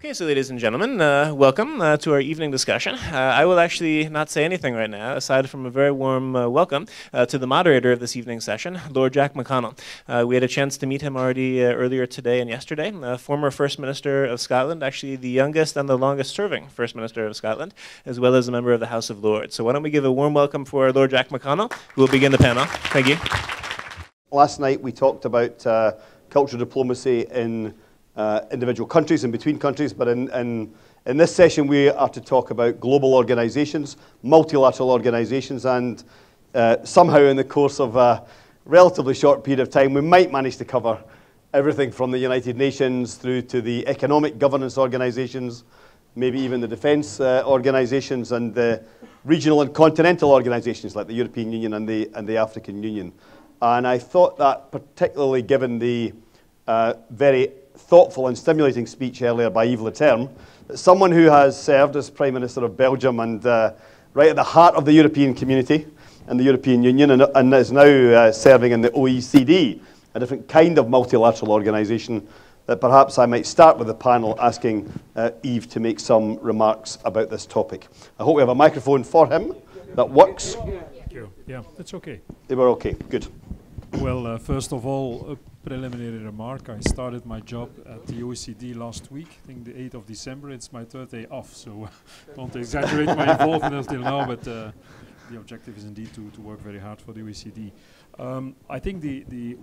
Okay, so ladies and gentlemen, welcome to our evening discussion. I will actually not say anything right now, aside from a very warm welcome to the moderator of this evening session, Lord Jack McConnell. We had a chance to meet him already earlier today and yesterday. Former First Minister of Scotland, actually the youngest and the longest serving First Minister of Scotland, as well as a member of the House of Lords. So why don't we give a warm welcome for Lord Jack McConnell, who will begin the panel. Thank you. Last night we talked about cultural diplomacy in individual countries and between countries, but in this session we are to talk about global organizations, multilateral organizations, and somehow in the course of a relatively short period of time we might manage to cover everything from the United Nations through to the economic governance organizations, maybe even the defense organizations, and the regional and continental organizations like the European Union and the African Union. And I thought that, particularly given the very thoughtful and stimulating speech earlier by Yves Leterme, that someone who has served as Prime Minister of Belgium and right at the heart of the European community and the European Union, and is now serving in the OECD, a different kind of multilateral organisation, that perhaps I might start with the panel asking Yves to make some remarks about this topic. I hope we have a microphone for him that works. Thank you. Yeah, that's okay. They were okay. Good. Well, first of all, a preliminary remark. I started my job at the OECD last week, I think the 8th of December. It's my third day off, so don't exaggerate my involvement until now, but the objective is indeed to work very hard for the OECD. I think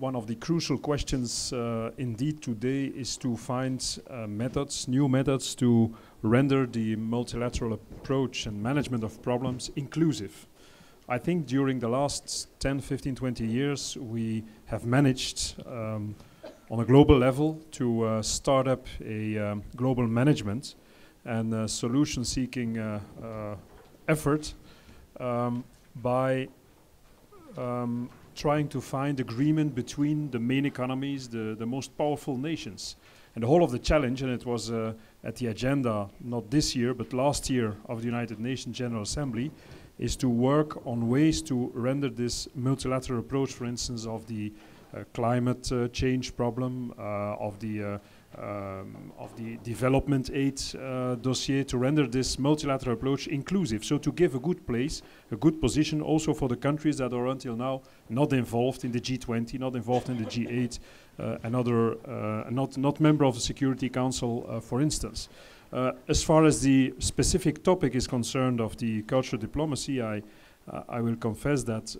one of the crucial questions indeed today is to find new methods to render the multilateral approach and management of problems inclusive. I think during the last 10, 15, 20 years, we have managed on a global level to start up a global management and solution-seeking effort by trying to find agreement between the main economies, the most powerful nations. And the whole of the challenge, and it was at the agenda, not this year, but last year of the United Nations General Assembly, is to work on ways to render this multilateral approach, for instance, of the climate change problem, of the development aid dossier, to render this multilateral approach inclusive. So to give a good place, a good position also for the countries that are until now not involved in the G20, not involved in the G8, not member of the Security Council, for instance. As far as the specific topic is concerned of the cultural diplomacy, I will confess that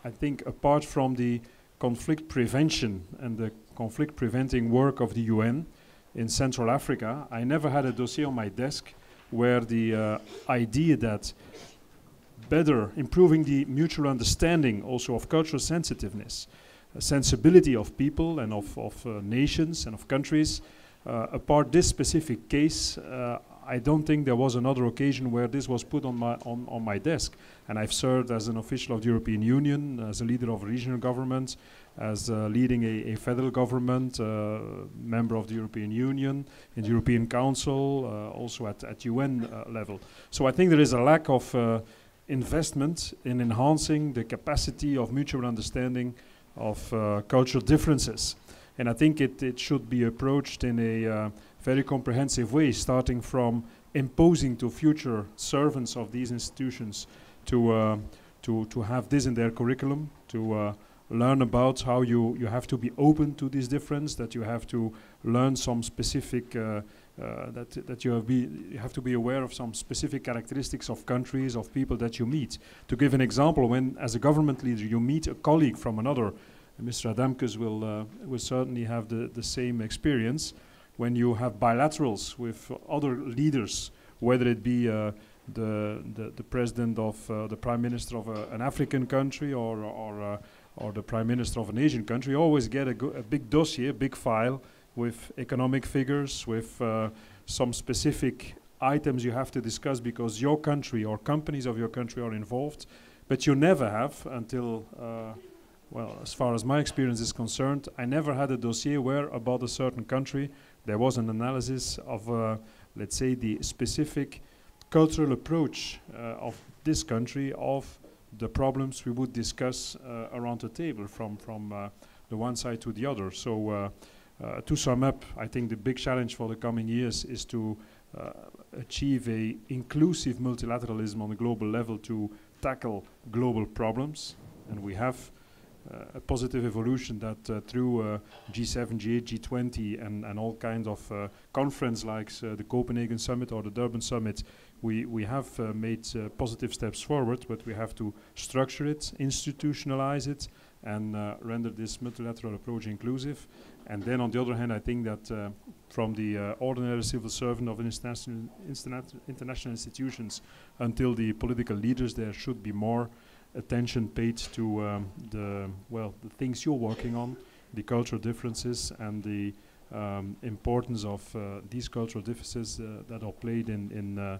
I think apart from the conflict prevention and the conflict preventing work of the UN in Central Africa, I never had a dossier on my desk where the idea that better improving the mutual understanding also of cultural sensitiveness, sensibility of people and of nations and of countries, apart this specific case, I don't think there was another occasion where this was put on my desk. And I've served as an official of the European Union, as a leader of a regional government, as leading a federal government, member of the European Union, in the European Council, also at UN level. So I think there is a lack of investment in enhancing the capacity of mutual understanding of cultural differences. And I think it should be approached in a very comprehensive way, starting from imposing to future servants of these institutions to have this in their curriculum, to learn about how you have to be open to this difference, that you have to learn some specific, that you have to be aware of some specific characteristics of countries, of people that you meet. To give an example, when as a government leader you meet a colleague from another, Mr. Adamkus will certainly have the same experience. When you have bilaterals with other leaders, whether it be the president of the prime minister of an African country or the prime minister of an Asian country, you always get a big dossier, a big file with economic figures, with some specific items you have to discuss because your country or companies of your country are involved, but you never have until well, as far as my experience is concerned, I never had a dossier where about a certain country there was an analysis of, let's say, the specific cultural approach of this country, of the problems we would discuss around the table from the one side to the other. So To sum up, I think the big challenge for the coming years is to achieve a inclusive multilateralism on a global level to tackle global problems. And we have a positive evolution that through G7, G8, G20 and all kinds of conference like the Copenhagen Summit or the Durban Summit, we have made positive steps forward, but we have to structure it, institutionalize it, and render this multilateral approach inclusive. And then on the other hand, I think that from the ordinary civil servant of international institutions until the political leaders, there should be more attention paid to the things you're working on, the cultural differences and the importance of these cultural differences that are played in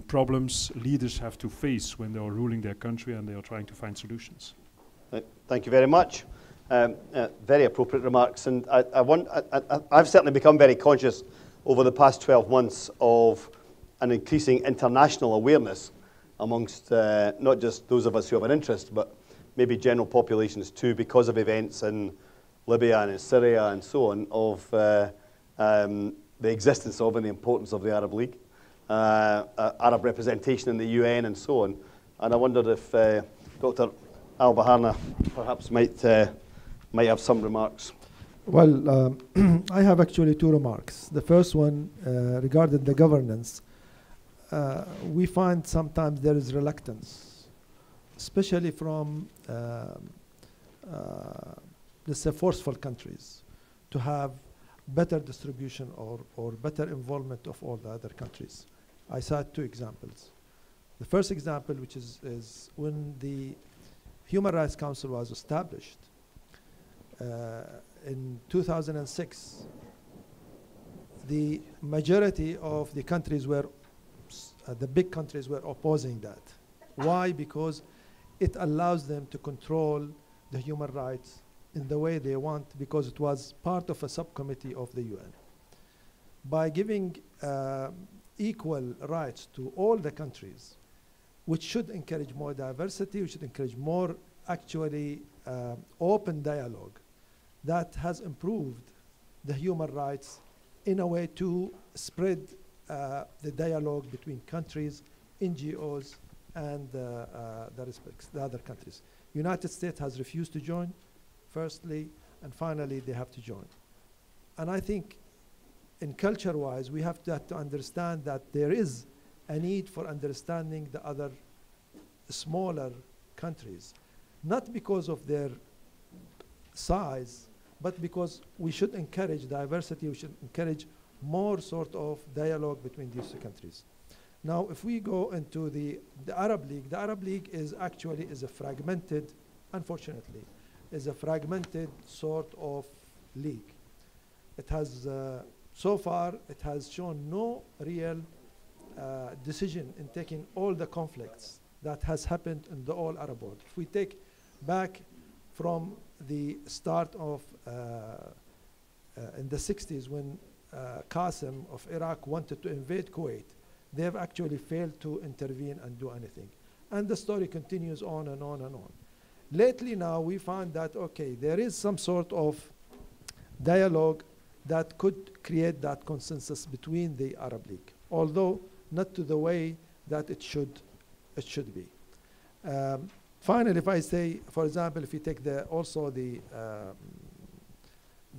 problems leaders have to face when they are ruling their country and they are trying to find solutions. Thank you very much. Very appropriate remarks, and I've certainly become very conscious over the past 12 months of an increasing international awareness amongst not just those of us who have an interest, but maybe general populations too, because of events in Libya and in Syria and so on, of the existence of and the importance of the Arab League, Arab representation in the UN and so on. And I wondered if Dr. Al-Baharna perhaps might have some remarks. Well, I have actually two remarks. The first one regarding the governance. We find sometimes there is reluctance, especially from let's say forceful countries, to have better distribution or better involvement of all the other countries. I cite two examples. The first example, which is when the Human Rights Council was established in 2006, the majority of the countries were the big countries were opposing that. Why? Because it allows them to control the human rights in the way they want, because it was part of a subcommittee of the UN. By giving equal rights to all the countries, which should encourage more diversity, which should encourage more actually open dialogue, that has improved the human rights in a way to spread the dialogue between countries, NGOs, and the other countries. United States has refused to join, firstly, and finally they have to join. And I think in culture-wise, we have to understand that there is a need for understanding the other smaller countries, not because of their size, but because we should encourage diversity, we should encourage more sort of dialogue between these two countries. Now, if we go into the Arab League is actually a fragmented, unfortunately, is a fragmented sort of league. It has, so far, it has shown no real decision in taking all the conflicts that has happened in the all Arab world. If we take back from the start of, in the 60s, when Qasim of Iraq wanted to invade Kuwait, they have actually failed to intervene and do anything. And the story continues on and on and on. Lately now we find that, okay, there is some sort of dialogue that could create that consensus between the Arab League, although not to the way that it should be. Finally, if I say, for example, if you take also the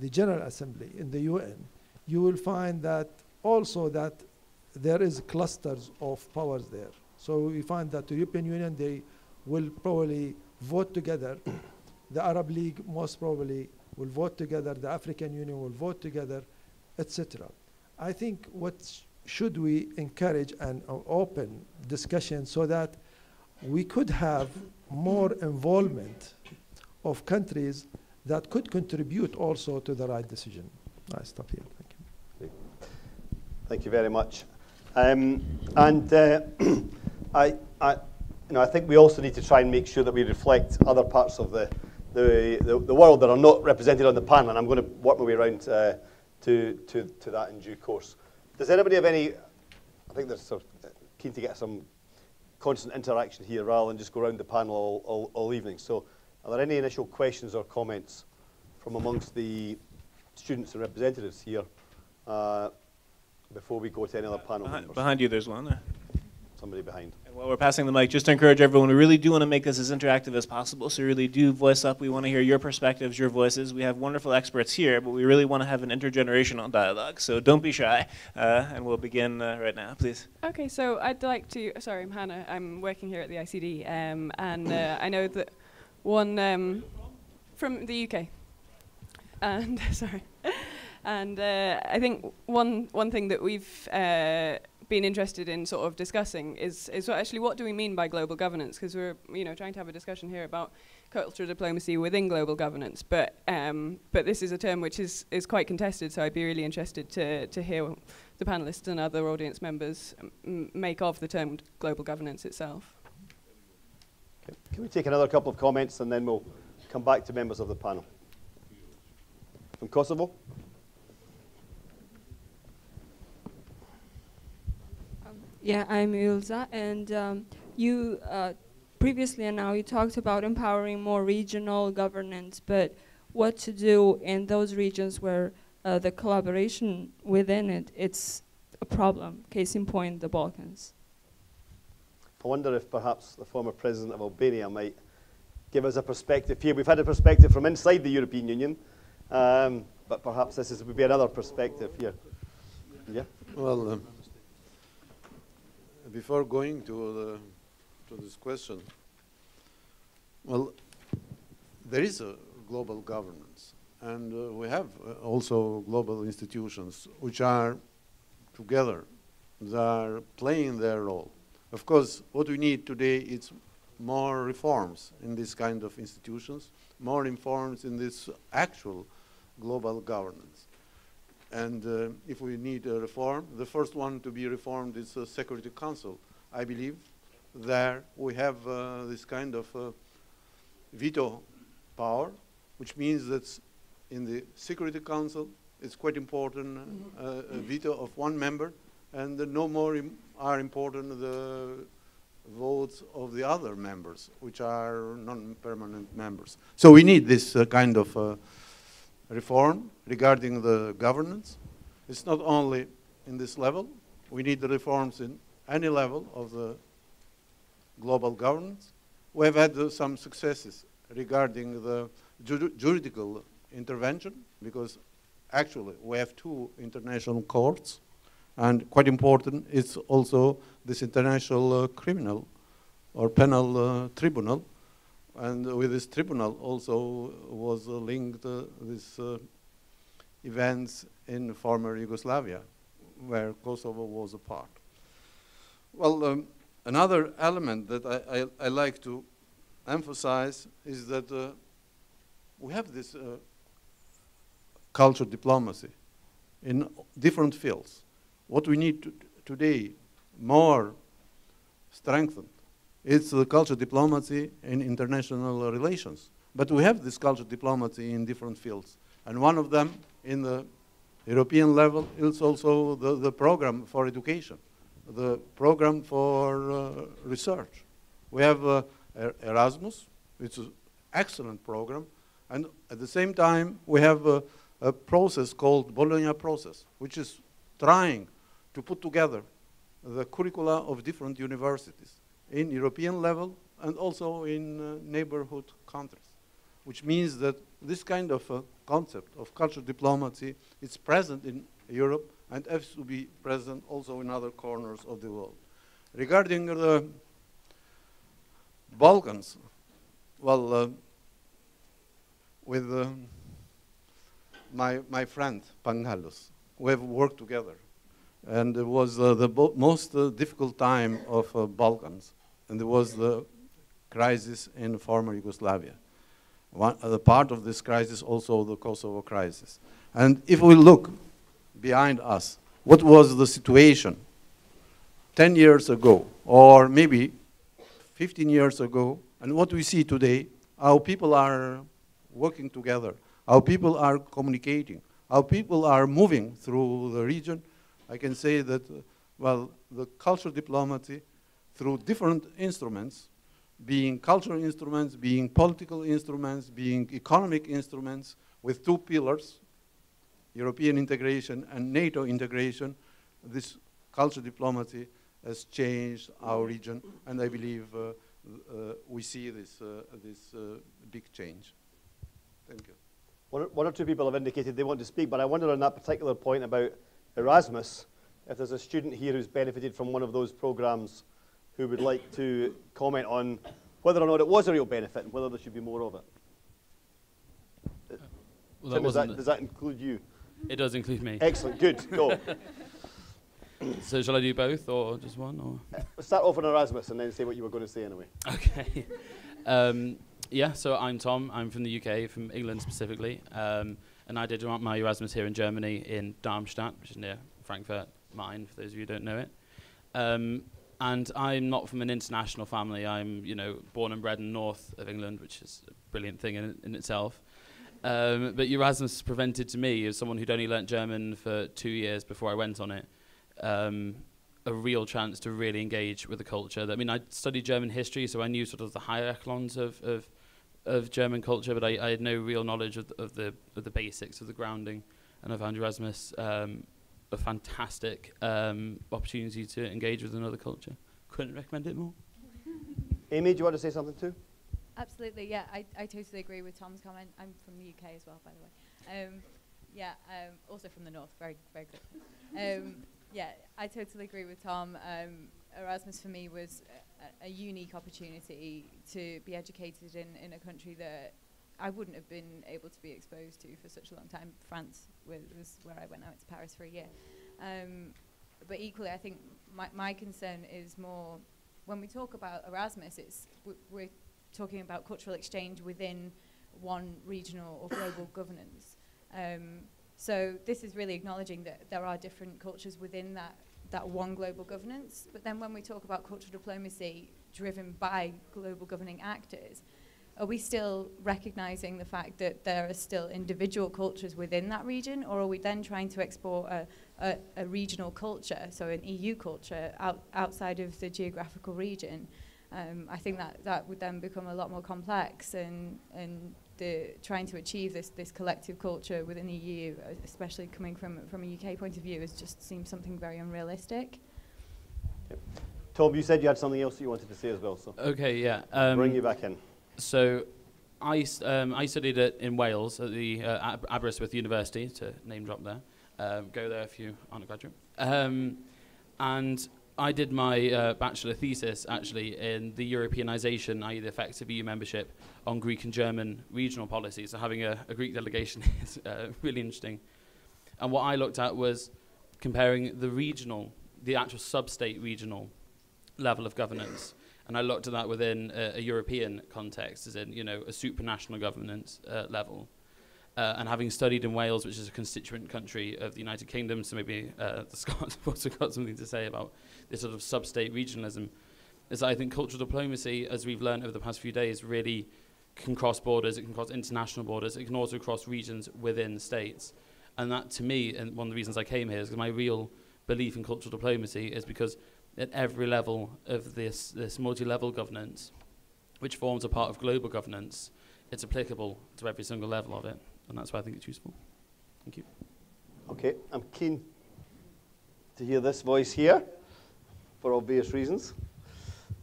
General Assembly in the UN, you will find that also that there is clusters of powers there. So we find that the European Union, they will probably vote together. The Arab League most probably will vote together. The African Union will vote together, etc. I think what should we encourage an open discussion so that we could have more involvement of countries that could contribute also to the right decision. I stop here. Thank you. Thank you very much. I think we also need to try and make sure that we reflect other parts of the world that are not represented on the panel, and I'm going to work my way around to that in due course. Does anybody have any? I think they're sort of keen to get some constant interaction here rather than just go around the panel all evening. So, are there any initial questions or comments from amongst the students and representatives here before we go to any other panel members? Behind you, there's one. Somebody behind. And while we're passing the mic, just to encourage everyone, we really do want to make this as interactive as possible, so really do voice up. We want to hear your perspectives, your voices. We have wonderful experts here, but we really want to have an intergenerational dialogue, so don't be shy, and we'll begin right now, please. Okay, so I'd like to, sorry, I'm Hannah, I'm working here at the ICD, and I know that one, from the UK, and, sorry, and I think one thing that we've been interested in sort of discussing is what do we mean by global governance? Because we're trying to have a discussion here about cultural diplomacy within global governance, but this is a term which is quite contested. So I'd be really interested to hear the panelists and other audience members make of the term global governance itself. Okay. Can we take another couple of comments and then we'll come back to members of the panel? From Kosovo. Yeah, I'm Ilza, and you previously and now you talked about empowering more regional governance, but what to do in those regions where the collaboration within it's a problem, case in point, the Balkans. I wonder if perhaps the former president of Albania might give us a perspective here. We've had a perspective from inside the European Union, but perhaps this would be another perspective here. Yeah? Well, before going to this question, well, there is a global governance, and we have also global institutions which are together, they are playing their role. Of course, what we need today is more reforms in this kind of institutions, more reforms in this actual global governance. And if we need a reform, the first one to be reformed is the Security Council. I believe there we have this kind of veto power, which means that in the Security Council it's quite important a veto of one member, and no more are important the votes of the other members, which are non-permanent members. So we need this kind of reform regarding the governance. It's not only in this level. We need the reforms in any level of the global governance. We have had some successes regarding the juridical intervention, because actually we have 2 international courts, and quite important is also this international criminal or penal tribunal. And with this tribunal also was linked this events in former Yugoslavia, where Kosovo was a part. Well, another element that I like to emphasize is that we have this culture diplomacy in different fields. What we need today more strengthened, it's the culture diplomacy in international relations. But we have this culture diplomacy in different fields. And one of them in the European level is also the program for education, the program for research. We have Erasmus, which is an excellent program. And at the same time, we have a process called Bologna process, which is trying to put together the curricula of different universities in European level and also in neighborhood countries, which means that this kind of concept of cultural diplomacy is present in Europe and has to be present also in other corners of the world. Regarding the Balkans, well, with my friend Pangalos, we have worked together. And it was the most difficult time of Balkans, and it was the crisis in former Yugoslavia. The part of this crisis also the Kosovo crisis. And if we look behind us, what was the situation 10 years ago, or maybe 15 years ago, and what we see today, how people are working together, how people are communicating, how people are moving through the region. I can say that, well, the cultural diplomacy through different instruments, being cultural instruments, being political instruments, being economic instruments, with two pillars, European integration and NATO integration, this culture diplomacy has changed our region, and I believe we see this big change. Thank you. One or two people have indicated they want to speak, but I wonder on that particular point about Erasmus, if there's a student here who's benefited from one of those programs who would like to comment on whether or not it was a real benefit and whether there should be more of it. Well, Tim, does that include you? It does include me. Excellent, good, go. So shall I do both or just one? Or? We'll start off on Erasmus and then say what you were going to say anyway. Okay. Yeah, so I'm Tom. I'm from the UK, from England specifically. And I did my Erasmus here in Germany in Darmstadt, which is near Frankfurt Main, for those of you who don't know it. And I'm not from an international family. I'm, born and bred in north of England, which is a brilliant thing in itself. But Erasmus presented to me, as someone who'd only learnt German for 2 years before I went on it, a real chance to really engage with the culture. I mean, I studied German history, so I knew sort of the higher echelons of German culture, but I had no real knowledge of the basics, of the grounding. And I found Erasmus a fantastic opportunity to engage with another culture. Couldn't recommend it more. Amy, do you want to say something too? Absolutely, yeah. I totally agree with Tom's comment. I'm from the UK as well, by the way. Also from the north, very, very good. I totally agree with Tom. Erasmus for me was a unique opportunity to be educated in a country that I wouldn't have been able to be exposed to for such a long time. France was where I went. I went to Paris for a year. But equally, I think my concern is more, when we talk about Erasmus, we're talking about cultural exchange within one regional or global governance. So this is really acknowledging that there are different cultures within that one global governance. But then when we talk about cultural diplomacy driven by global governing actors, are we still recognizing the fact that there are still individual cultures within that region, or are we then trying to export a regional culture, so an EU culture, outside of the geographical region? I think that would then become a lot more complex, and trying to achieve this collective culture within the EU, especially coming from a UK point of view, just seems something very unrealistic. Okay. Tom, you said you had something else that you wanted to say as well, so okay, yeah. Bring you back in. So I studied in Wales at the Aberystwyth University, to name drop there. Go there if you aren't a graduate. And I did my bachelor thesis actually in the Europeanization, i.e. the effects of EU membership on Greek and German regional policies. So having a Greek delegation is really interesting. And what I looked at was comparing the actual sub-state regional level of governance. And I looked at that within a European context, as in, a supranational governance level. And having studied in Wales, which is a constituent country of the United Kingdom, so maybe the Scots have also got something to say about this sort of sub-state regionalism, is that I think cultural diplomacy, as we've learned over the past few days, really can cross borders, it can cross international borders, it can also cross regions within states. And that, to me, and one of the reasons I came here, is because my real belief in cultural diplomacy is because at every level of this multi-level governance, which forms a part of global governance, it's applicable to every single level of it. And that's why I think it's useful. Thank you. Okay, I'm keen to hear this voice here, for obvious reasons.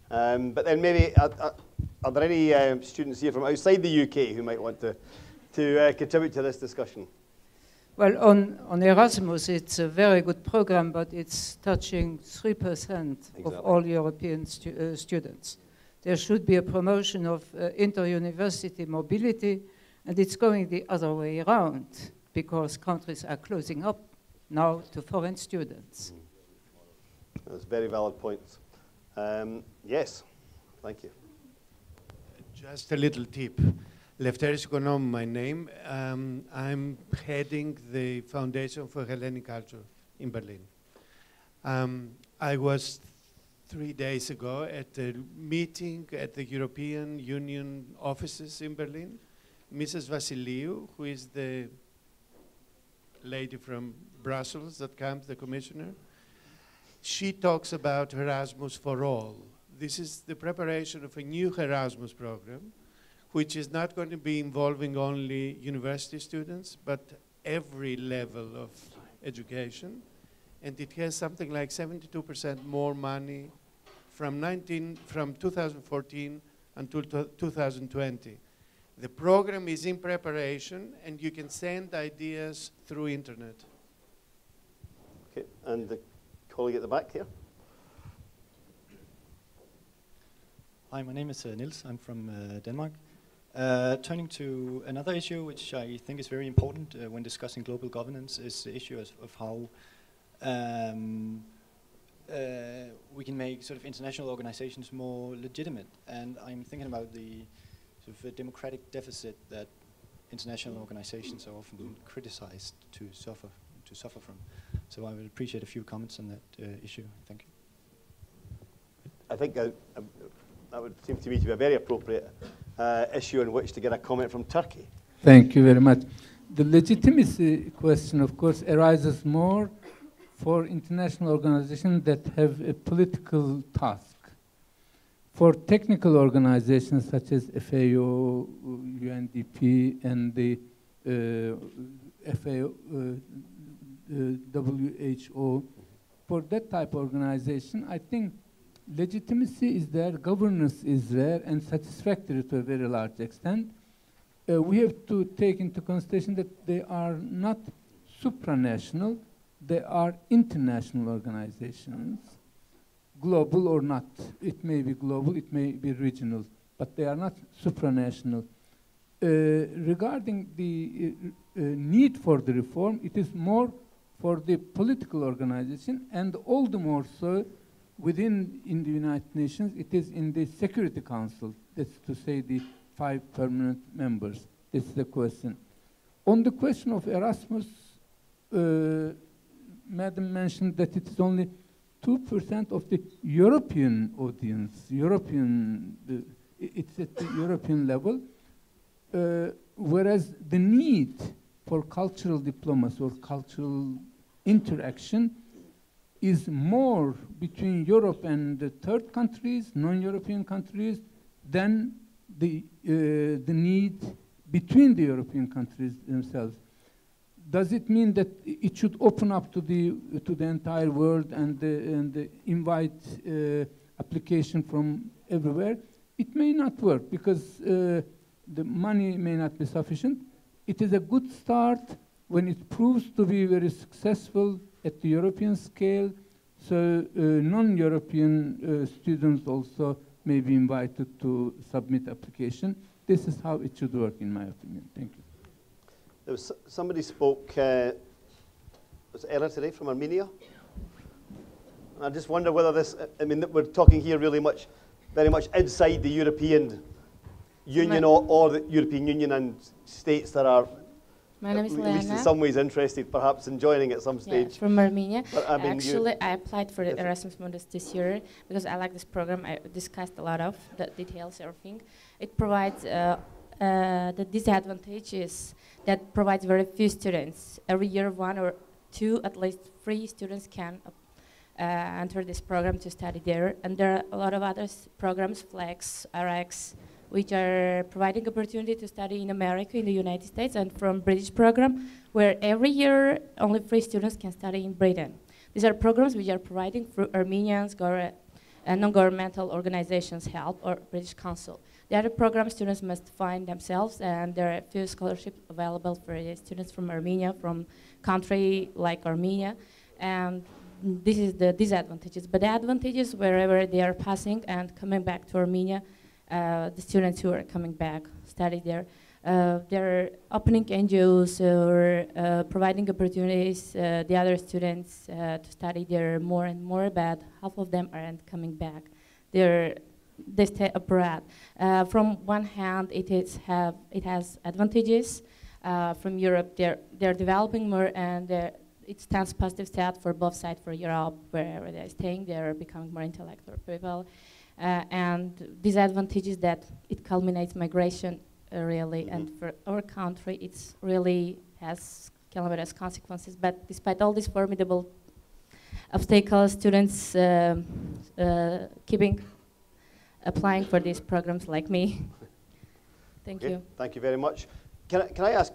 But then maybe, are there any students here from outside the UK who might want to contribute to this discussion? Well, on Erasmus, it's a very good program, but it's touching 3% of all European students. There should be a promotion of inter-university mobility, and it's going the other way around, because countries are closing up now to foreign students. That's very valid points. Yes, thank you. Just a little tip. Lefteris Konom, my name. I'm heading the Foundation for Hellenic Culture in Berlin. I was 3 days ago at a meeting at the European Union offices in Berlin. Mrs. Vassiliou, who is the lady from Brussels that comes, the commissioner, she talks about Erasmus for all. This is the preparation of a new Erasmus program, which is not going to be involving only university students, but every level of education. And it has something like 72% more money from 2014 until 2020. The program is in preparation, and you can send ideas through internet. Okay, and the colleague at the back here. Hi, my name is Nils. I'm from Denmark. Turning to another issue, which I think is very important when discussing global governance, is the issue of how we can make sort of international organizations more legitimate. And I'm thinking about the sort of democratic deficit that international organizations are often criticized to suffer from. So I would appreciate a few comments on that issue. Thank you. I think that would seem to me to be a very appropriate issue on which to get a comment from Turkey. Thank you very much. The legitimacy question, of course, arises more for international organizations that have a political task. For technical organizations such as FAO, UNDP, and the FAO, WHO, for that type of organization, I think legitimacy is there, governance is there, and satisfactory to a very large extent. We have to take into consideration that they are not supranational, they are international organizations, global or not. It may be global, it may be regional, but they are not supranational. Regarding the need for the reform, it is more for the political organization, and all the more so in the United Nations, it is in the Security Council, that's to say the 5 permanent members. This is the question. On the question of Erasmus, Madam mentioned that it is only 2% of the European audience, it's at the European level, whereas the need for cultural diplomacy or cultural interaction is more between Europe and the third countries, non-European countries, than the need between the European countries themselves. Does it mean that it should open up to the entire world and invite application from everywhere? It may not work because the money may not be sufficient. It is a good start when it proves to be very successful at the European scale, so non-European students also may be invited to submit application. This is how it should work, in my opinion. Thank you. There was somebody spoke was it earlier today from Armenia. And I just wonder whether this, I mean, we're talking here really very much inside the European Union or the European Union and states that are My name is at least in Lena. some ways interested perhaps in joining at some stage. Yeah, from Armenia. But, I mean, actually, I applied for the Erasmus Mundus this year because I like this program. I discussed a lot of the details, everything. It provides the disadvantages that provides very few students. Every year, 1 or 2, at least 3 students can enter this program to study there. And there are a lot of other programs, FLEX, RX, which are providing opportunity to study in America, in the United States, and from British program, where every year only 3 students can study in Britain. These are programs which are providing through Armenians, non-governmental organizations help, or British Council. The other program students must find themselves, and there are a few scholarships available for students from Armenia, from country like Armenia, and this is the disadvantages. But the advantages, wherever they are passing and coming back to Armenia, the students who are coming back study there, they're opening NGOs or providing opportunities the other students to study there more and more, but half of them aren't coming back. They stay abroad. From one hand, it has advantages. From Europe, they're developing more, and it stands positive stat for both sides. For Europe, wherever they're staying, they're becoming more intellectual people. And disadvantages that it culminates migration, really, and for our country, it's really has calamitous consequences. But despite all these formidable obstacles, students keeping applying for these programs like me. Thank Okay, you. thank you very much. Can I ask,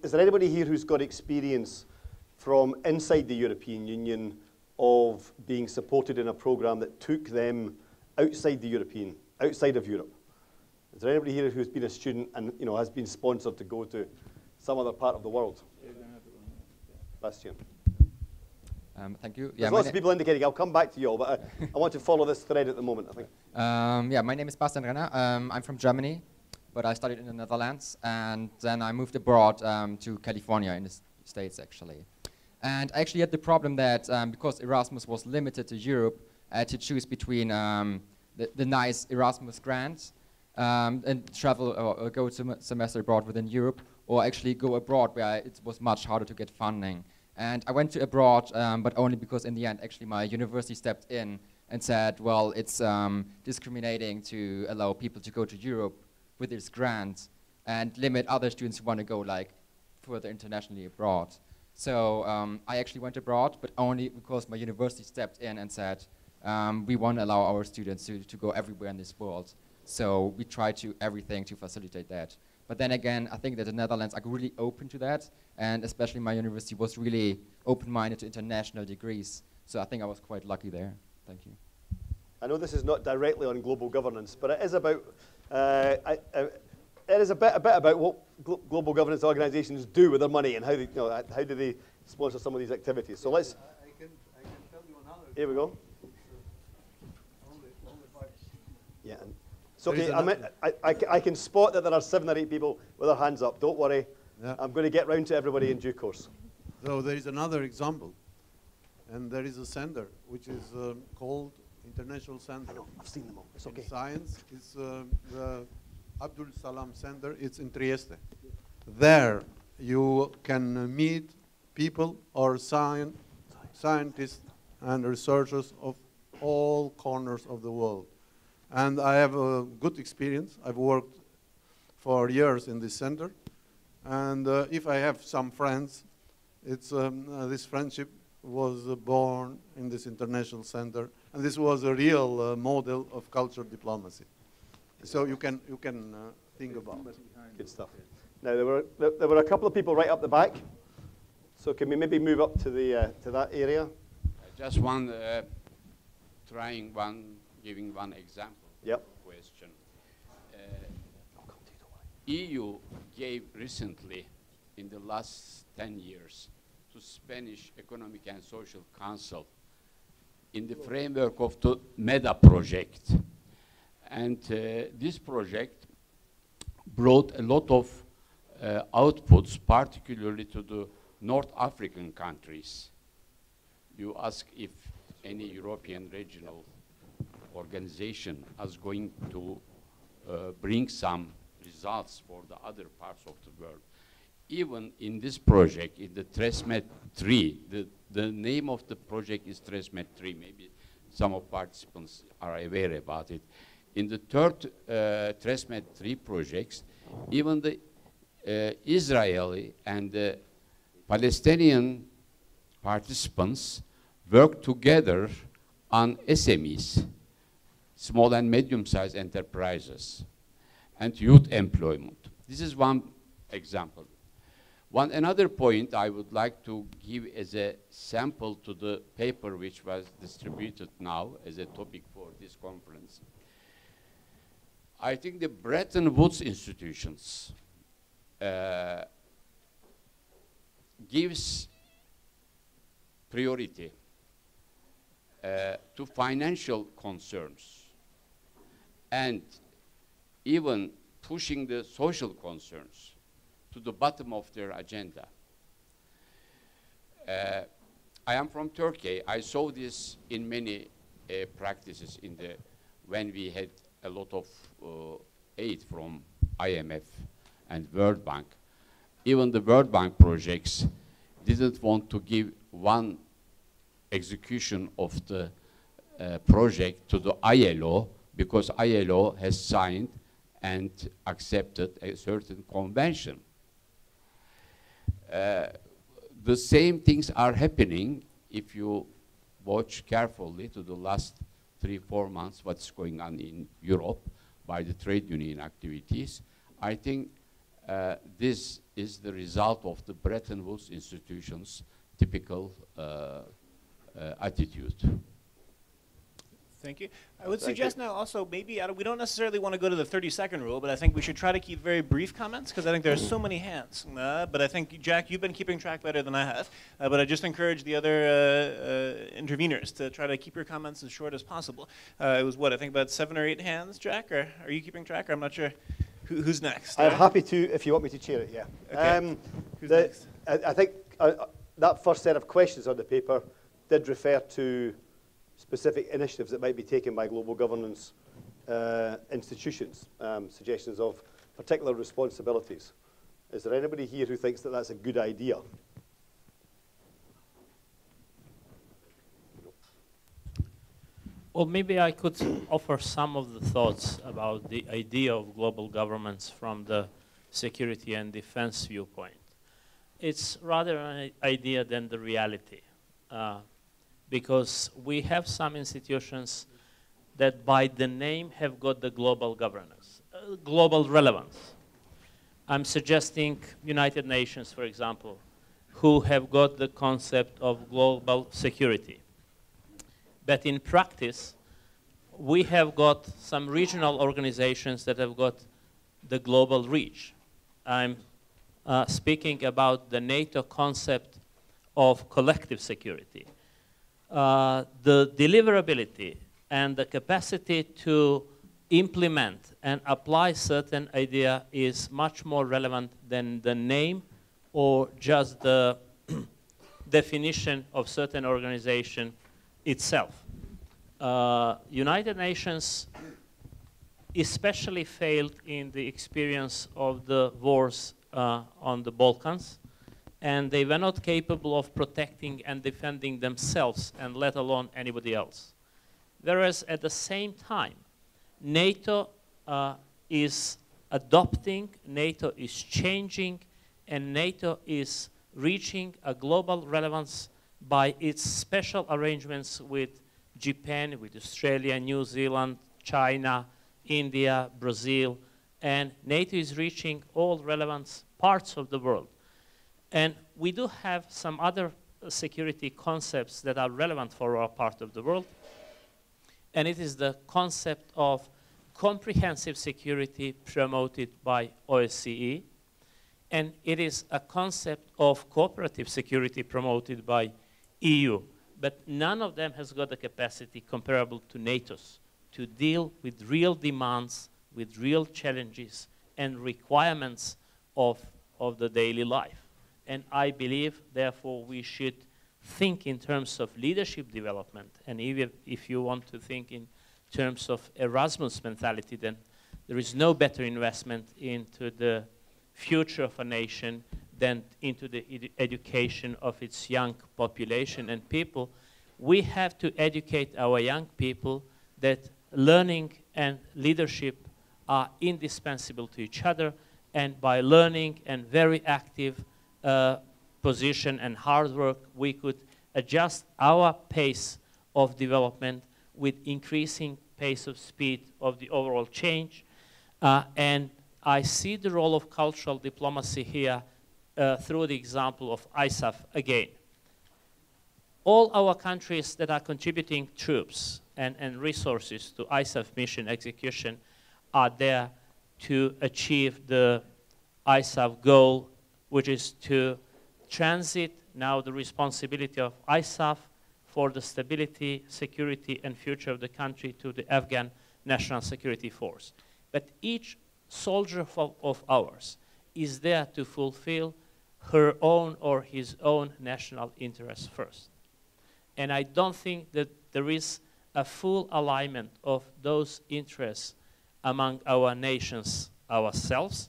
is there anybody here who's got experience from inside the European Union of being supported in a program that took them outside of Europe? Is there anybody here who's been a student and has been sponsored to go to some other part of the world? Bastian. Thank you. There's lots of people indicating. I'll come back to you all, but I want to follow this thread at the moment, I think. Yeah, my name is Bastian Renner. I'm from Germany, but I studied in the Netherlands, and then I moved abroad to California in the States, actually. And I actually had the problem that because Erasmus was limited to Europe, I had to choose between the nice Erasmus grant and travel or go to semester abroad within Europe, or actually go abroad where it was much harder to get funding. And I went to abroad, but only because in the end, actually, my university stepped in and said, well, it's discriminating to allow people to go to Europe with this grant and limit other students who want to go like further internationally abroad. So I actually went abroad, but only because my university stepped in and said, we want to allow our students to go everywhere in this world. So we try to everything to facilitate that. But then again, I think that the Netherlands are really open to that, and especially my university was really open-minded to international degrees. So I think I was quite lucky there. Thank you. I know this is not directly on global governance, but it is about it is a bit about what global governance organisations do with their money and how they, how do they sponsor some of these activities. So let's. I can tell you another. Here we go. Only yeah. So okay, I can spot that there are 7 or 8 people with their hands up. Don't worry. Yeah. I'm going to get round to everybody in due course. So there is another example, and there is a center which is called International Center. I know, I've seen them all. It's okay. In science, it's the Abdul Salam Center. It's in Trieste. There you can meet people or scientists and researchers of all corners of the world. And I have a good experience. I've worked for years in this center. And if I have some friends, it's this friendship was born in this international center. And this was a real model of cultural diplomacy. So you can think about it. Good stuff. Now, there were a couple of people right up the back. So can we maybe move up to the to that area? Just one, giving one example. Yep. Question. EU gave recently, in the last 10 years, to Spanish Economic and Social Council in the framework of the MEDA project. And this project brought a lot of outputs, particularly to the North African countries. You ask if any European regional organization is going to bring some results for the other parts of the world. Even in this project, in the TRESMET 3, the name of the project is TRESMET 3, maybe some of participants are aware about it. In the third TRESMET 3 projects, even the Israeli and the Palestinian participants work together on SMEs, small and medium-sized enterprises, and youth employment. This is one example. Another point I would like to give as a sample to the paper which was distributed now as a topic for this conference. I think the Bretton Woods institutions gives priority to financial concerns and even pushing the social concerns to the bottom of their agenda. I am from Turkey. I saw this in many practices when we had a lot of aid from IMF and World Bank. Even the World Bank projects didn't want to give one execution of the project to the ILO because ILO has signed and accepted a certain convention. The same things are happening if you watch carefully to the last 3-4 months what's going on in Europe by the trade union activities. I think this is the result of the Bretton Woods institutions' typical attitude. Thank you. I would suggest now also maybe, we don't necessarily want to go to the 30-second rule, but I think we should try to keep very brief comments because I think there are so many hands. But I think, Jack, you've been keeping track better than I have. But I just encourage the other interveners to try to keep your comments as short as possible. It was what, I think about 7 or 8 hands, Jack? Or are you keeping track? Or I'm not sure. Who's next? I'm happy to, if you want me to chair it, yeah. Okay. Who's next? I think that first set of questions on the paper did refer to specific initiatives that might be taken by global governance institutions, suggestions of particular responsibilities. Is there anybody here who thinks that that's a good idea? Well, maybe I could offer some of the thoughts about the idea of global governments from the security and defense viewpoint. It's rather an idea than the reality. Because we have some institutions that by the name have got the global governance, global relevance. I'm suggesting United Nations, for example, who have got the concept of global security. But in practice, we have got some regional organizations that have got the global reach. I'm speaking about the NATO concept of collective security. The deliverability and the capacity to implement and apply certain idea is much more relevant than the name or just the definition of certain organization itself. United Nations especially failed in the experience of the wars on the Balkans, and they were not capable of protecting and defending themselves, and let alone anybody else. Whereas at the same time, NATO is adopting, NATO is changing, and NATO is reaching a global relevance by its special arrangements with Japan, with Australia, New Zealand, China, India, Brazil, and NATO is reaching all relevant parts of the world. And we do have some other security concepts that are relevant for our part of the world. And it is the concept of comprehensive security promoted by OSCE. And it is a concept of cooperative security promoted by EU. But none of them has got the capacity comparable to NATO's to deal with real demands, with real challenges and requirements of the daily life. And I believe, therefore, we should think in terms of leadership development. And even if you want to think in terms of Erasmus mentality, then there is no better investment into the future of a nation than into the education of its young population and people. We have to educate our young people that learning and leadership are indispensable to each other, and by learning and very active position and hard work, we could adjust our pace of development with increasing pace of speed of the overall change. And I see the role of cultural diplomacy here through the example of ISAF again. All our countries that are contributing troops and resources to ISAF mission execution are there to achieve the ISAF goal, which is to transit now the responsibility of ISAF for the stability, security, and future of the country to the Afghan National Security Force. But each soldier of ours is there to fulfill her own or his own national interests first. And I don't think that there is a full alignment of those interests among our nations ourselves,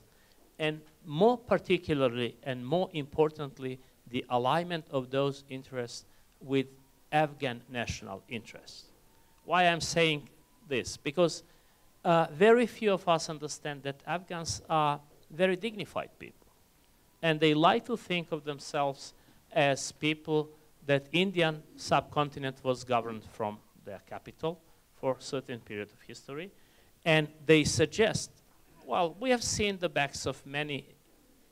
and more particularly and more importantly, the alignment of those interests with Afghan national interests. Why I'm saying this? Because very few of us understand that Afghans are very dignified people. And they like to think of themselves as people that Indian subcontinent was governed from their capital for a certain period of history. And they suggest, well, we have seen the backs of many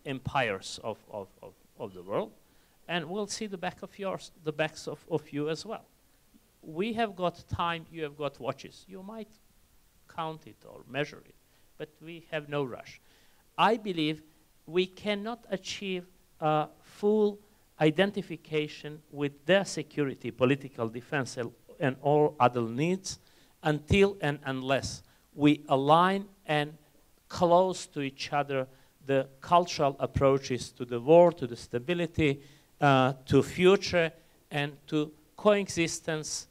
empires of the world, and we'll see the back of yours, the backs of you as well. We have got time, you have got watches. You might count it or measure it, but we have no rush. I believe we cannot achieve a full identification with their security, political defense, and all other needs until and unless we align and close to each other the cultural approaches to the war, to the stability, to future, and to coexistence,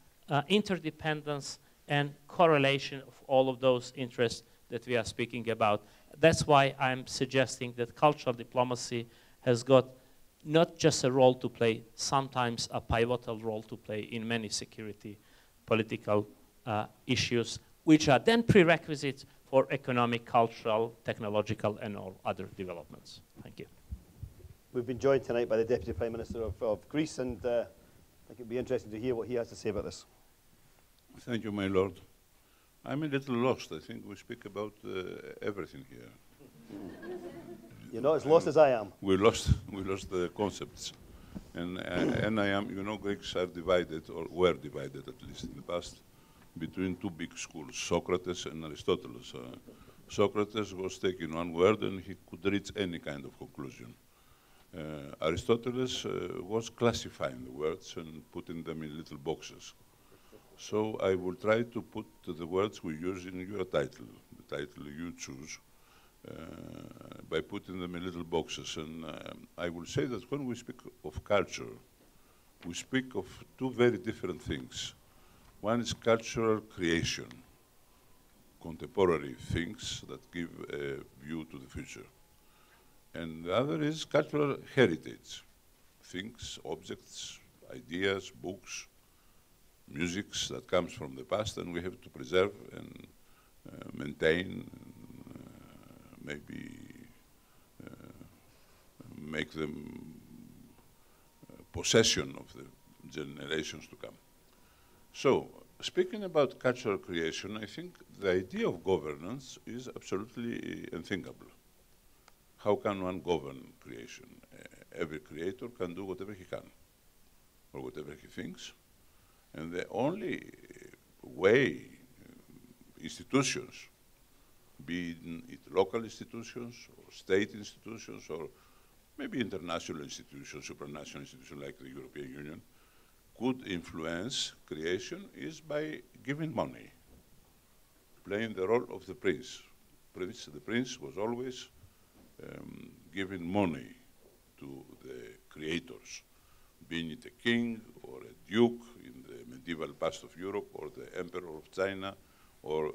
interdependence, and correlation of all of those interests that we are speaking about. That's why I'm suggesting that cultural diplomacy has got not just a role to play, sometimes a pivotal role to play in many security political issues, which are then prerequisites for economic, cultural, technological, and all other developments. Thank you. We've been joined tonight by the Deputy Prime Minister of Greece, and I think it'd be interesting to hear what he has to say about this. Thank you, my lord. I'm a little lost. I think we speak about everything here. You're not as lost as I am. We lost the concepts. And I am, you know, Greeks are divided, or were divided at least in the past, between two big schools, Socrates and Aristotle. Socrates was taking one word and he could reach any kind of conclusion. Aristotle was classifying the words and putting them in little boxes. So I will try to put the words we use in your title, the title you choose, by putting them in little boxes. And I will say that when we speak of culture, we speak of two very different things. One is cultural creation, contemporary things that give a view to the future. And the other is cultural heritage, things, objects, ideas, books, musics that comes from the past, and we have to preserve and maintain, maybe make them possession of the generations to come. So, speaking about cultural creation, I think the idea of governance is absolutely unthinkable. How can one govern creation? Every creator can do whatever he can, or whatever he thinks. And the only way institutions, be it local institutions, or state institutions, or maybe international institutions, supranational institutions like the European Union, could influence creation is by giving money, playing the role of the prince. The prince was always giving money to the creators, being it a king or a duke in the medieval past of Europe, or the emperor of China, or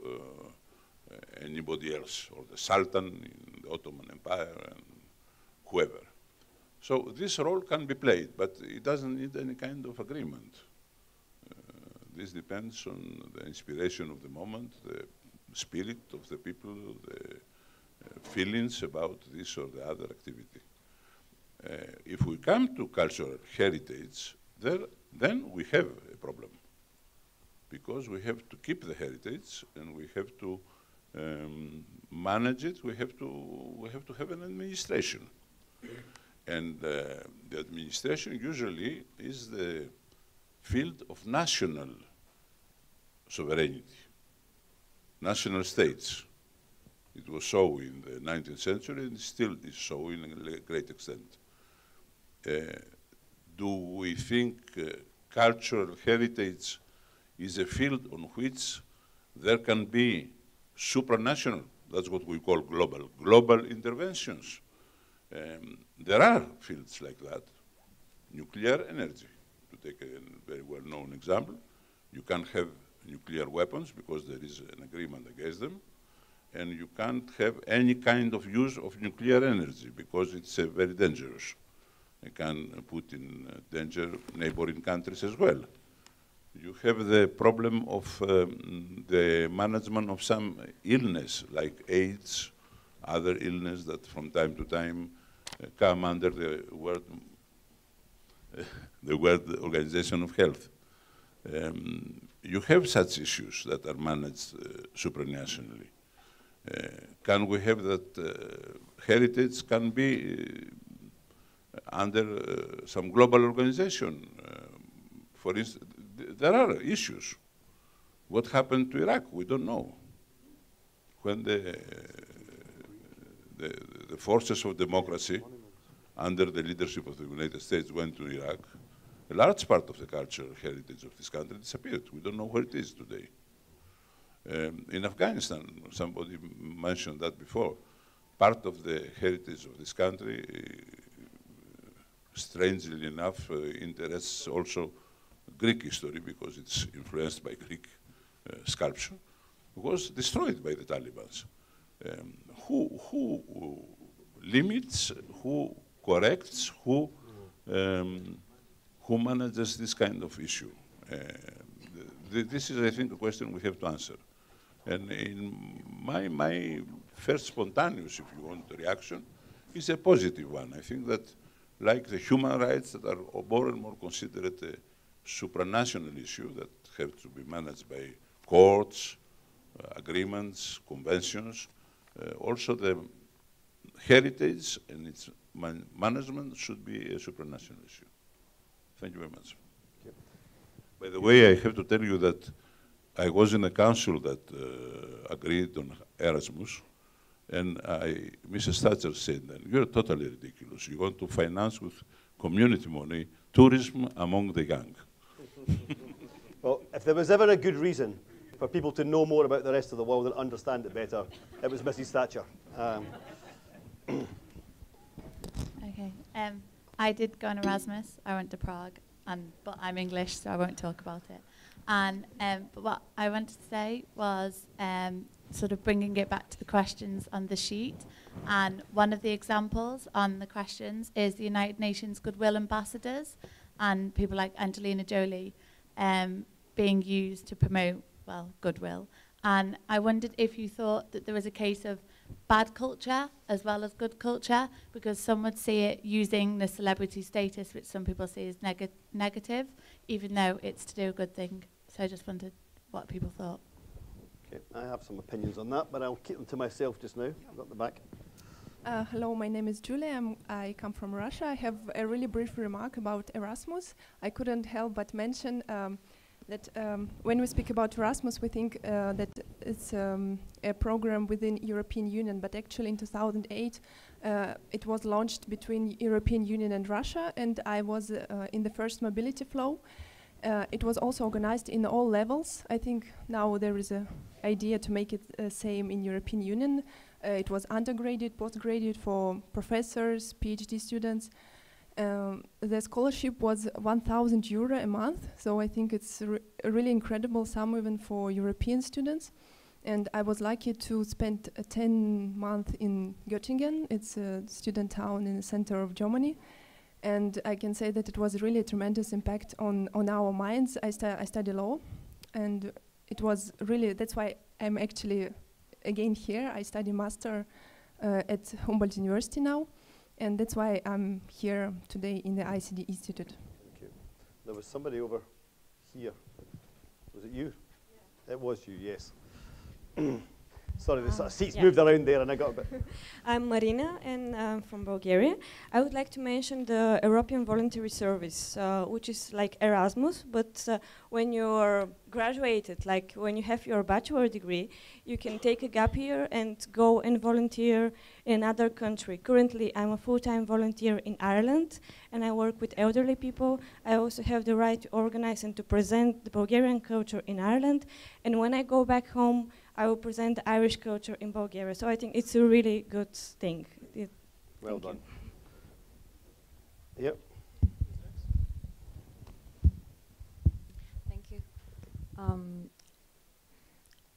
anybody else, or the sultan in the Ottoman Empire, and whoever. So this role can be played, but it doesn't need any kind of agreement. This depends on the inspiration of the moment, the spirit of the people, the feelings about this or the other activity. If we come to cultural heritage, then we have a problem, because we have to keep the heritage and we have to manage it. We have to have an administration, and the administration usually is the field of national sovereignty, national states. It was so in the 19th century, and still is so in a great extent. Do we think cultural heritage is a field on which there can be supranational, that's what we call global interventions? There are fields like that. Nuclear energy, to take a very well-known example. You can't have nuclear weapons because there is an agreement against them. And you can't have any kind of use of nuclear energy because it's very dangerous. It can put in danger neighboring countries as well. You have the problem of the management of some illness, like AIDS, other illness that from time to time come under the World Organization of Health. You have such issues that are managed supranationally. Can we have that heritage can be under some global organization? For instance, there are issues. What happened to Iraq? We don't know. When the forces of democracy under the leadership of the United States went to Iraq, a large part of the cultural heritage of this country disappeared. We don't know where it is today. In Afghanistan, somebody mentioned that before, part of the heritage of this country, strangely enough, interests also Greek history because it's influenced by Greek sculpture, was destroyed by the Taliban. Who limits, who corrects, who manages this kind of issue? This is, I think, a question we have to answer. And in my first spontaneous, if you want, reaction is a positive one. I think that, like the human rights that are more and more considered a supranational issue that have to be managed by courts, agreements, conventions, also the heritage and its management should be a supranational issue. Thank you very much. Okay. By the way, I have to tell you that I was in a council that agreed on Erasmus, and Mrs. Thatcher said, "You're totally ridiculous. You want to finance with community money tourism among the young." Well, if there was ever a good reason for people to know more about the rest of the world and understand it better, it was Mrs. Thatcher. Okay. I did go on Erasmus. I went to Prague, but I'm English, so I won't talk about it. And but what I wanted to say was sort of bringing it back to the questions on the sheet. And one of the examples on the questions is the United Nations Goodwill Ambassadors and people like Angelina Jolie being used to promote, well, goodwill. And I wondered if you thought that there was a case of bad culture as well as good culture, because some would see it using the celebrity status, which some people see as negative, even though it's to do a good thing. So I just wondered what people thought. Okay, I have some opinions on that, but I'll keep them to myself just now. I've got the back. Hello, my name is Julia. I come from Russia. I have a really brief remark about Erasmus. I couldn't help but mention that when we speak about Erasmus, we think that it's a program within European Union, but actually in 2008 it was launched between European Union and Russia, and I was in the first mobility flow. It was also organized in all levels. I think now there is an idea to make it same in European Union. It was undergraduate, postgraduate for professors, PhD students. The scholarship was €1,000 a month, so I think it's a really incredible sum even for European students. And I was lucky to spend 10 months in Göttingen. It's a student town in the center of Germany. And I can say that it was really a tremendous impact on our minds. I study law, and it was really, that's why I'm actually again here. I study master at Humboldt University now. And that's why I'm here today in the ICD Institute. Thank you. There was somebody over here. Was it you? Yeah. It was you, yes. Sorry, the seats moved around there and I got a bit... I'm Marina and I'm from Bulgaria. I would like to mention the European Voluntary Service, which is like Erasmus, but when you're graduated, like when you have your bachelor degree, you can take a gap year and go and volunteer in another country. Currently, I'm a full-time volunteer in Ireland, and I work with elderly people. I also have the right to organize and to present the Bulgarian culture in Ireland, and when I go back home, I will present the Irish culture in Bulgaria. So I think it's a really good thing. Well done. Yep. Thank you.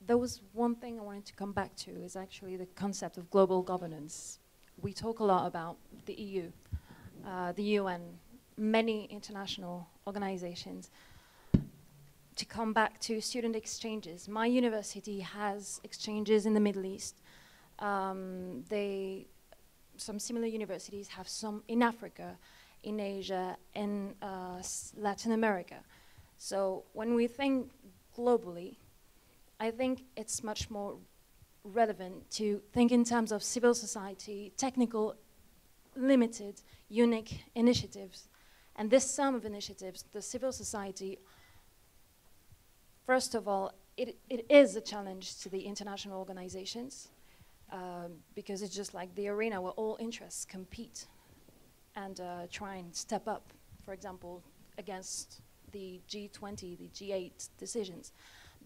There was one thing I wanted to come back to is actually the concept of global governance. We talk a lot about the EU, the UN, many international organizations. To come back to student exchanges, my university has exchanges in the Middle East. Some similar universities have some in Africa, in Asia, and Latin America. So when we think globally, I think it's much more relevant to think in terms of civil society, technical, limited, unique initiatives. And this sum of initiatives, the civil society, first of all, it is a challenge to the international organizations, because it's just like the arena where all interests compete and try and step up, for example, against the G20, the G8 decisions.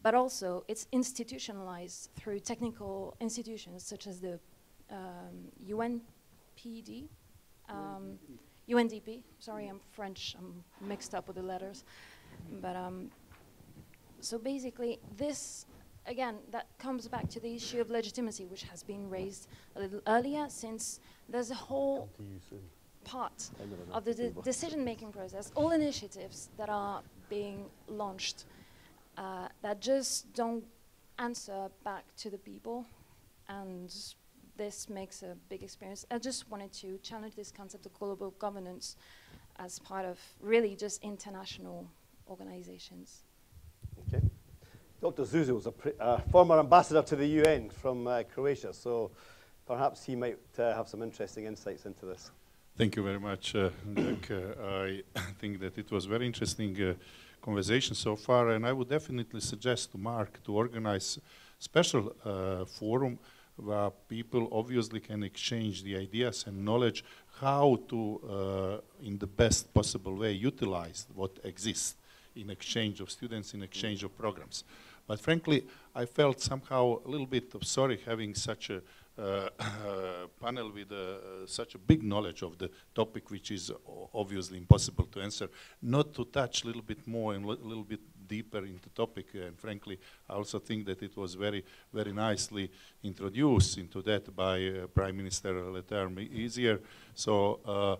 But also, it's institutionalized through technical institutions such as the UNPD, UNDP. Sorry, I'm French. I'm mixed up with the letters. But so basically, this again that comes back to the issue of legitimacy, which has been raised a little earlier, since there's a whole part of the decision-making process, all initiatives that are being launched that just don't answer back to the people, and this makes a big experience. I just wanted to challenge this concept of global governance as part of really just international organizations. Okay. Dr. Zuzu is a former ambassador to the UN from Croatia, so perhaps he might have some interesting insights into this. Thank you very much, Jack. I think that it was very interesting conversation so far, and I would definitely suggest to Mark to organize special forum where people obviously can exchange the ideas and knowledge how to, in the best possible way, utilize what exists in exchange of students, in exchange of programs. But frankly, I felt somehow a little bit of sorry having such a panel with such a big knowledge of the topic, which is obviously impossible to answer, not to touch a little bit more and a little bit deeper into the topic. And frankly, I also think that it was very, very nicely introduced into that by Prime Minister Leterme easier. So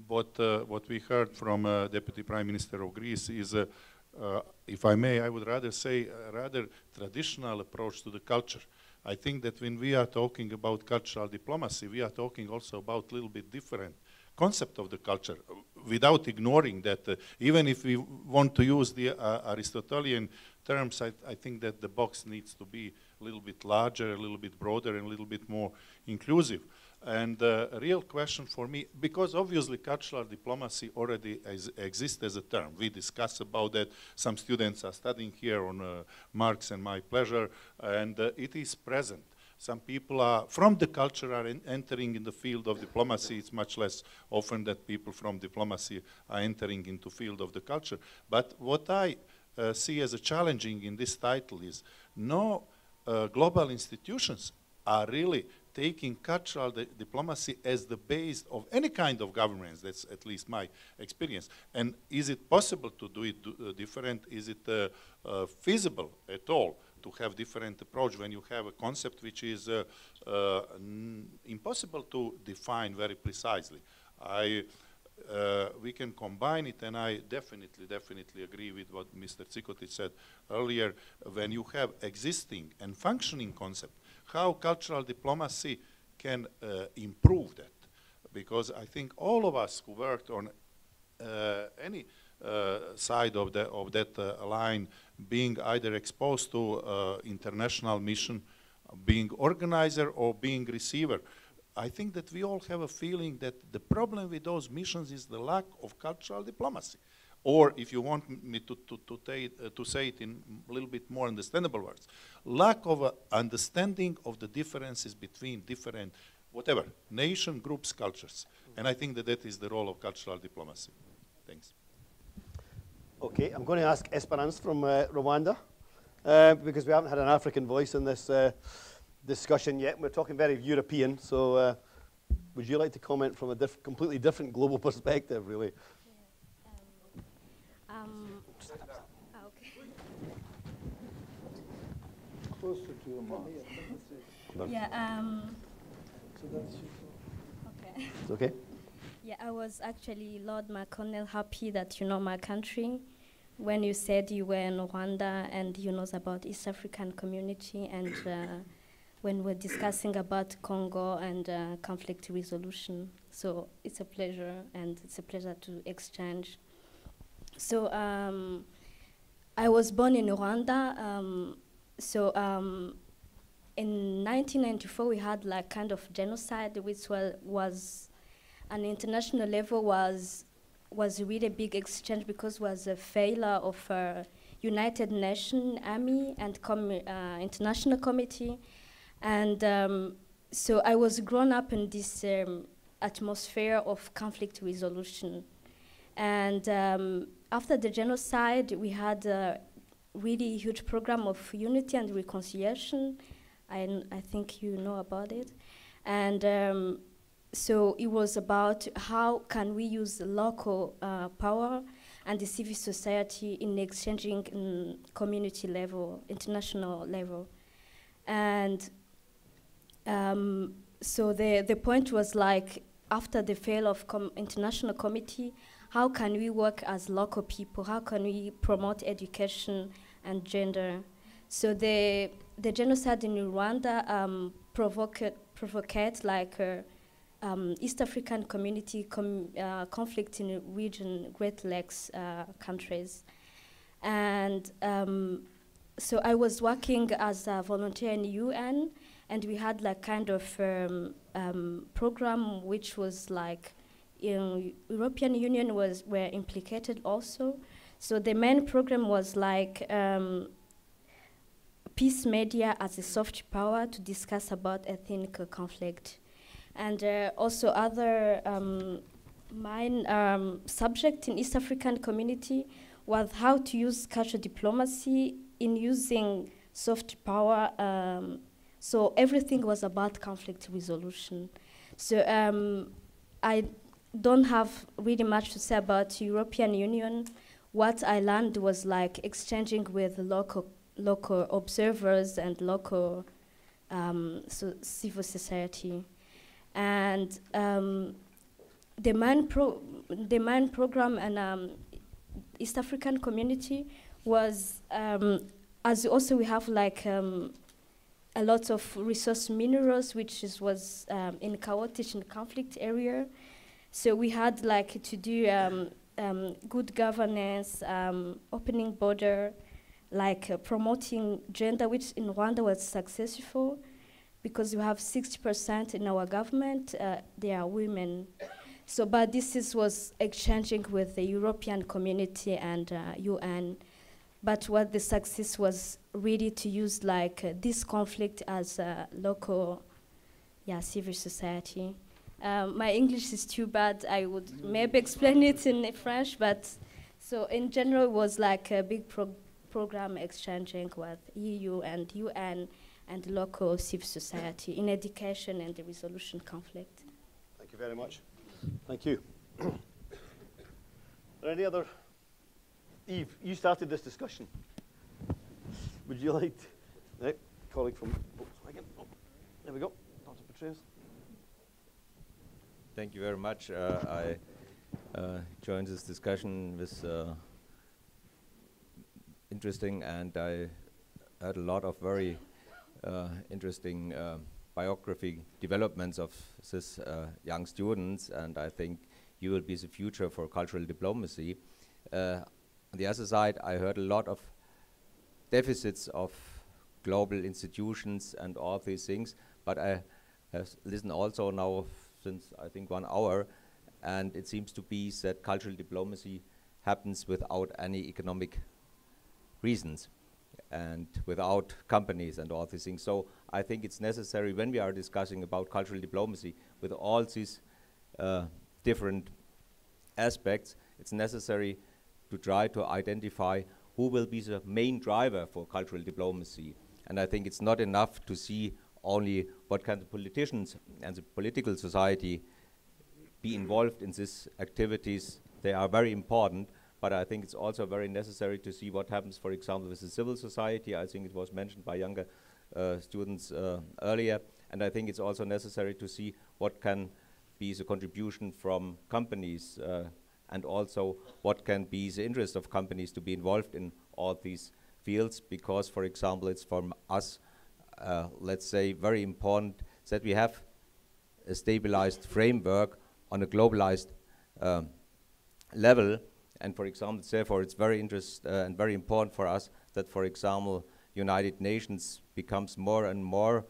what we heard from Deputy Prime Minister of Greece is, if I may, I would rather say a rather traditional approach to the culture. I think that when we are talking about cultural diplomacy, we are talking also about a little bit different concept of the culture, without ignoring that even if we want to use the Aristotelian terms, I think that the box needs to be a little bit larger, a little bit broader, and a little bit more inclusive. And a real question for me, because obviously cultural diplomacy already exists as a term. We discuss about that. Some students are studying here on Mark's and my pleasure, and it is present. Some people are from the culture are entering in the field of diplomacy. It's much less often that people from diplomacy are entering into field of the culture. But what I see as a challenging in this title is no global institutions are really taking cultural diplomacy as the base of any kind of governance. That's at least my experience. And is it possible to do it different? Is it feasible at all to have different approach when you have a concept which is impossible to define very precisely? We can combine it, and I definitely agree with what Mr. Cikotić said earlier. When you have existing and functioning concept, how cultural diplomacy can improve that? Because I think all of us who worked on any side of that line, being either exposed to international mission, being organizer or being receiver, I think that we all have a feeling that the problem with those missions is the lack of cultural diplomacy. Or if you want me to say it in a little bit more understandable words, lack of understanding of the differences between different, whatever, nation, groups, cultures. And I think that that is the role of cultural diplomacy. Thanks. Okay, I'm going to ask Esperance from Rwanda, because we haven't had an African voice in this discussion yet. We're talking very European, so would you like to comment from a completely different global perspective, really? Okay. Closer to your mouth. Yeah. Okay. It's okay. Yeah, I was actually, Lord McConnell, happy that you know my country. When you said you were in Rwanda and you know about East African community, and when we're discussing about Congo and conflict resolution. So it's a pleasure, and it's a pleasure to exchange. So I was born in Rwanda. so in 1994 we had like kind of genocide, which was an international level was really a big exchange because was a failure of United Nations Army and International Committee, and so I was grown up in this atmosphere of conflict resolution, and after the genocide we had a really huge program of unity and reconciliation. I think you know about it, and so it was about how can we use the local power and the civil society in exchanging community level, international level. And so the point was like, after the fail of international committee, how can we work as local people? How can we promote education and gender? So the genocide in Rwanda provoked like East African community conflict in the region, Great Lakes countries. And so I was working as a volunteer in the UN, and we had like kind of program which was like, European Union were implicated also. So the main program was like peace media as a soft power to discuss about ethnic conflict. And also other main subject in East African community was how to use cultural diplomacy in using soft power. So everything was about conflict resolution. So I don't have really much to say about European Union. What I learned was like exchanging with local observers and local civil society. And the main program and East African community was, as also we have like a lot of resource minerals, which was in chaotic and conflict area. So we had like to do good governance, opening border, like promoting gender, which in Rwanda was successful, because you have 60% in our government, they are women. So, but this was exchanging with the European community and UN. But what the success was really to use like this conflict as a local, civil society. My English is too bad. I would maybe explain it in French, but so in general it was like a big program exchanging with EU and UN and local civil society in education and the resolution conflict. Thank you very much. Thank you. Are there any other? Yves, you started this discussion. Would you like to, colleague from Volkswagen? Oh, there we go. Dr. Prätorius. Thank you very much. I joined this discussion with interesting, and I heard a lot of very interesting biography developments of these young students, and I think you will be the future for cultural diplomacy. On the other side, I heard a lot of deficits of global institutions and all these things, but I have listened also now since I think 1 hour, and it seems to be that cultural diplomacy happens without any economic reasons and without companies and all these things. So I think it's necessary, when we are discussing about cultural diplomacy with all these different aspects, it's necessary to try to identify who will be the main driver for cultural diplomacy. And I think it's not enough to see only what kind of politicians and the political society be involved in these activities. They are very important, but I think it's also very necessary to see what happens, for example, with the civil society. I think it was mentioned by younger students earlier, and I think it's also necessary to see what can be the contribution from companies and also what can be the interest of companies to be involved in all these fields, because, for example, it's from us, let's say, very important that we have a stabilized framework on a globalized level. And for example, therefore, it's very interesting and very important for us that, for example, United Nations becomes more and more,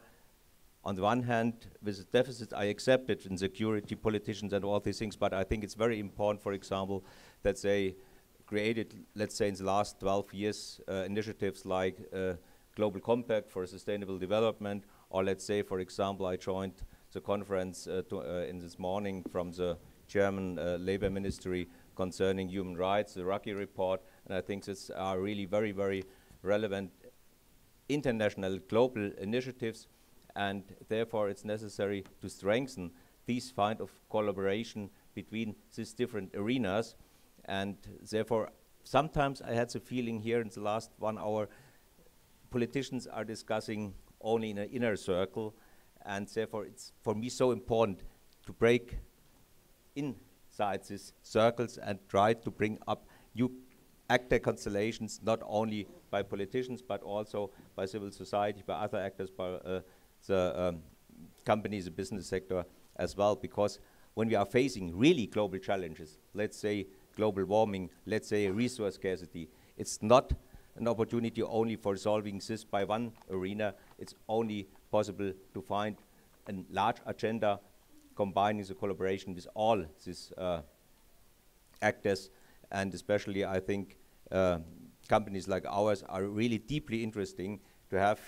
on the one hand, with the deficit, I accept it in security, politicians and all these things, but I think it's very important, for example, that they created, let's say in the last 12 years, initiatives like Global Compact for Sustainable Development, or let's say, for example, I joined the conference in this morning from the German Labor Ministry concerning human rights, the Ruggie report, and I think these are really very, very relevant international global initiatives, and therefore it's necessary to strengthen these kind of collaboration between these different arenas. And therefore, sometimes I had the feeling here in the last 1 hour, politicians are discussing only in an inner circle, and therefore it's for me so important to break inside these circles and try to bring up new actor constellations, not only by politicians, but also by civil society, by other actors, by the companies, the business sector as well, because when we are facing really global challenges, let's say global warming, let's say resource scarcity, it's not an opportunity only for solving this by one arena. It's only possible to find a large agenda combining the collaboration with all these actors, and especially I think companies like ours are really deeply interesting to have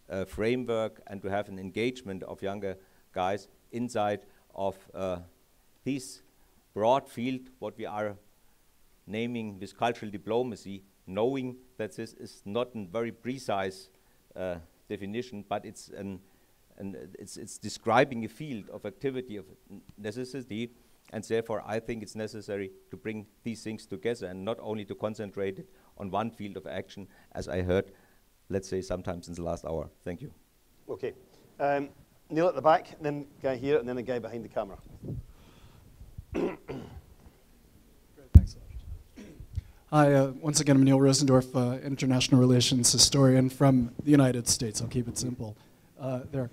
a framework and to have an engagement of younger guys inside of this broad field, what we are naming with cultural diplomacy, knowing that this is not a very precise definition, but it's it's describing a field of activity of necessity, and therefore I think it's necessary to bring these things together and not only to concentrate it on one field of action, as I heard, let's say, sometimes in the last hour. Thank you. Okay. Neil at the back, then guy here, and then the guy behind the camera. Great, thanks a lot. Hi, once again, I'm Neil Rosendorf, international relations historian from the United States. I'll keep it simple there.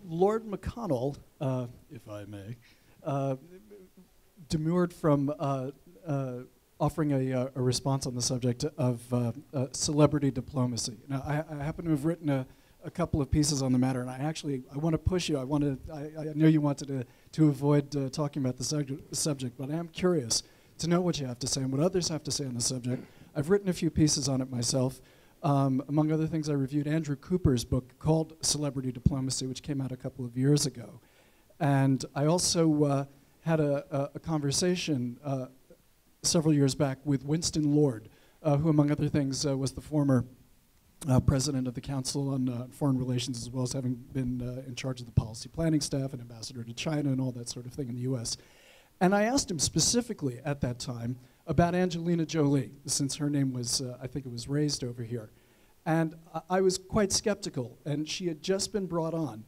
Lord McConnell, if I may, demurred from offering a response on the subject of celebrity diplomacy. Now, I happen to have written a couple of pieces on the matter, and I want to push you. I know you wanted to avoid talking about the subject, but I am curious to know what you have to say and what others have to say on the subject. I've written a few pieces on it myself. Among other things, I reviewed Andrew Cooper's book called Celebrity Diplomacy, which came out a couple of years ago. And I also had a conversation several years back with Winston Lord, who, among other things, was the former president of the Council on Foreign Relations, as well as having been in charge of the policy planning staff and ambassador to China and all that sort of thing in the US. And I asked him specifically at that time about Angelina Jolie, since her name was, I think it was raised over here. And I was quite skeptical, and she had just been brought on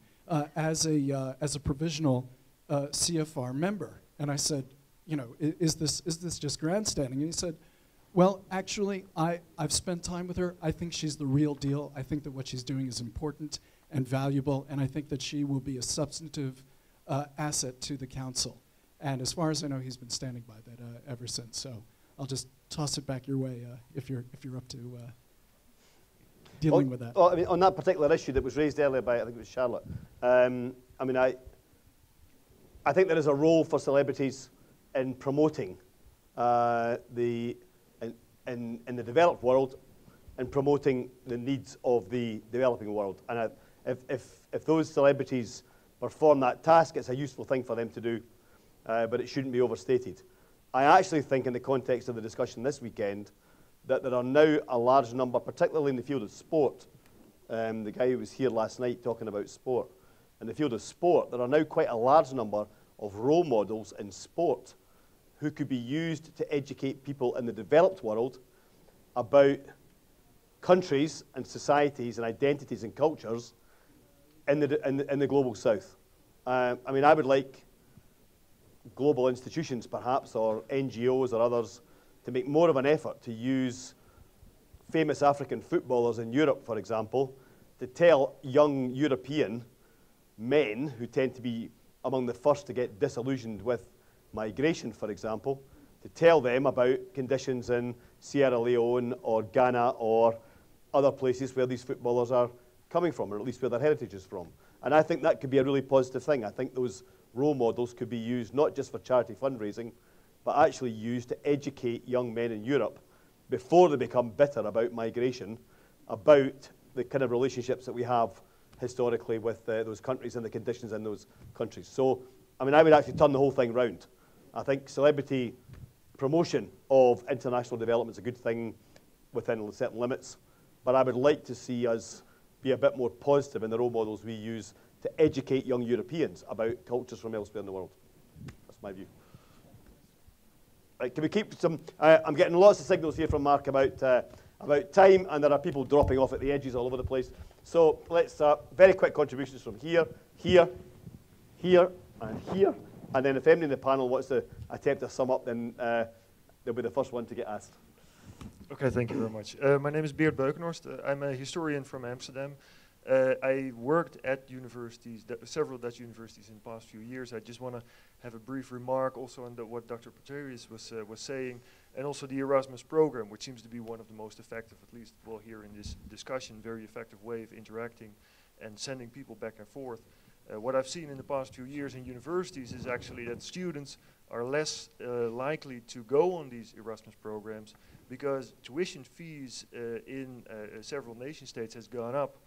as a provisional CFR member. And I said, you know, is this just grandstanding? And he said, well, actually, I've spent time with her. I think she's the real deal. I think that what she's doing is important and valuable, and I think that she will be a substantive asset to the council. And as far as I know, he's been standing by that ever since. So I'll just toss it back your way if you're up to dealing with that. Well, I mean, on that particular issue that was raised earlier by, I think it was Charlotte, I mean, I think there is a role for celebrities in promoting in the developed world and promoting the needs of the developing world. And if those celebrities perform that task, it's a useful thing for them to do, but it shouldn't be overstated. I actually think, in the context of the discussion this weekend, that there are now a large number, particularly in the field of sport, the guy who was here last night talking about sport, in the field of sport, there are now quite a large number of role models in sport who could be used to educate people in the developed world about countries and societies and identities and cultures in the global south. I mean, I would like global institutions, perhaps, or NGOs or others, to make more of an effort to use famous African footballers in Europe, for example, to tell young European men who tend to be among the first to get disillusioned with migration, for example, to tell them about conditions in Sierra Leone or Ghana or other places where these footballers are coming from, or at least where their heritage is from. And I think that could be a really positive thing. I think those role models could be used not just for charity fundraising, but actually used to educate young men in Europe before they become bitter about migration, about the kind of relationships that we have historically with those countries and the conditions in those countries. So, I mean, I would actually turn the whole thing round. I think celebrity promotion of international development is a good thing within certain limits, but I would like to see us be a bit more positive in the role models we use to educate young Europeans about cultures from elsewhere in the world. That's my view. Right, can we keep some? I'm getting lots of signals here from Mark about time, and there are people dropping off at the edges all over the place. So let's very quick contributions from here, here, here, and here. And then if anybody in the panel wants to attempt to sum up, then they'll be the first one to get asked. Okay, thank you very much. My name is Beert Beukenhorst. I'm a historian from Amsterdam. I worked at universities, several Dutch universities in the past few years. I just want to have a brief remark also on what Dr. Prätorius was saying, and also the Erasmus program, which seems to be one of the most effective, at least we'll hear in this discussion, very effective way of interacting and sending people back and forth. What I've seen in the past few years in universities is actually that students are less likely to go on these Erasmus programs because tuition fees in several nation states has gone up,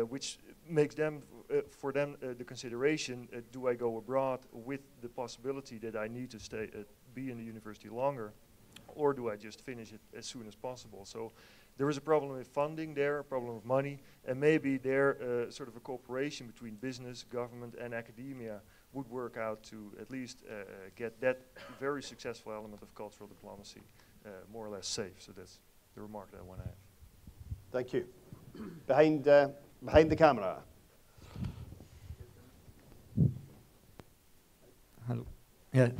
which makes them, for them, the consideration, do I go abroad with the possibility that I need to stay, be in the university longer, or do I just finish it as soon as possible? So there is a problem with funding there, a problem with money, and maybe there sort of a cooperation between business, government, and academia would work out to at least get that very successful element of cultural diplomacy more or less safe. So that's the remark that I want to have. Thank you. Behind the camera. Hello. Yeah,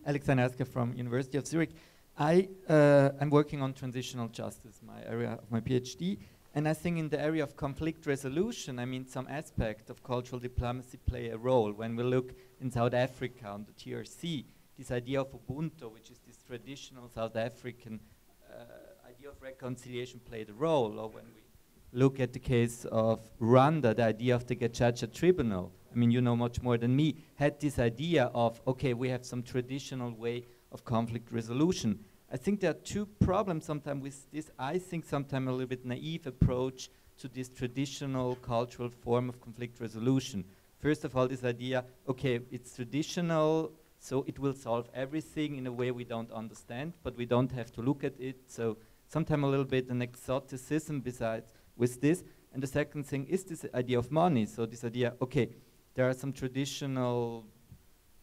Alexander Asker from University of Zurich. I'm working on transitional justice, my area of my PhD, and I think in the area of conflict resolution, I mean, some aspect of cultural diplomacy play a role. When we look in South Africa on the TRC, this idea of Ubuntu, which is this traditional South African idea of reconciliation, played a role. Or when we look at the case of Rwanda, the idea of the Gacaca Tribunal, I mean, you know much more than me, had this idea of, okay, we have some traditional way of conflict resolution. I think there are two problems sometimes with this. I think sometimes a little bit naive approach to this traditional cultural form of conflict resolution. First of all, this idea, okay, it's traditional, so it will solve everything in a way we don't understand, but we don't have to look at it. So sometimes a little bit an exoticism besides with this. And the second thing is this idea of money. So this idea, okay, there are some traditional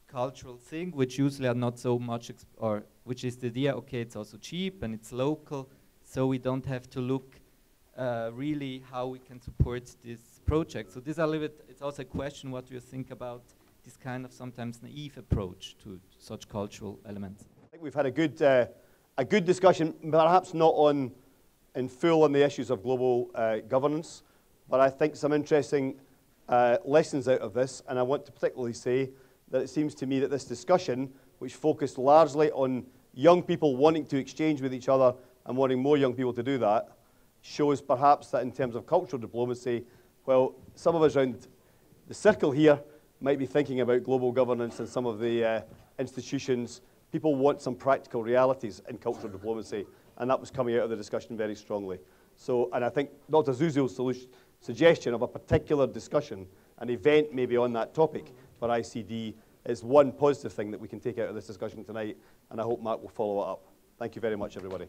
cultural things which usually are not so much, or which is the idea, okay, it's also cheap and it's local, so we don't have to look really how we can support this project. So this a little bit, it's also a question what do you think about this kind of sometimes naive approach to such cultural elements? I think we've had a good discussion, perhaps not in full on the issues of global governance, but I think some interesting lessons out of this, and I want to particularly say that it seems to me that this discussion, which focused largely on young people wanting to exchange with each other and wanting more young people to do that, shows perhaps that in terms of cultural diplomacy, well, some of us around the circle here might be thinking about global governance and some of the institutions. People want some practical realities in cultural diplomacy, and that was coming out of the discussion very strongly. So, and I think Dr. Zuzio's suggestion of a particular discussion, an event maybe on that topic for ICD, is one positive thing that we can take out of this discussion tonight, and I hope Mark will follow it up. Thank you very much, everybody.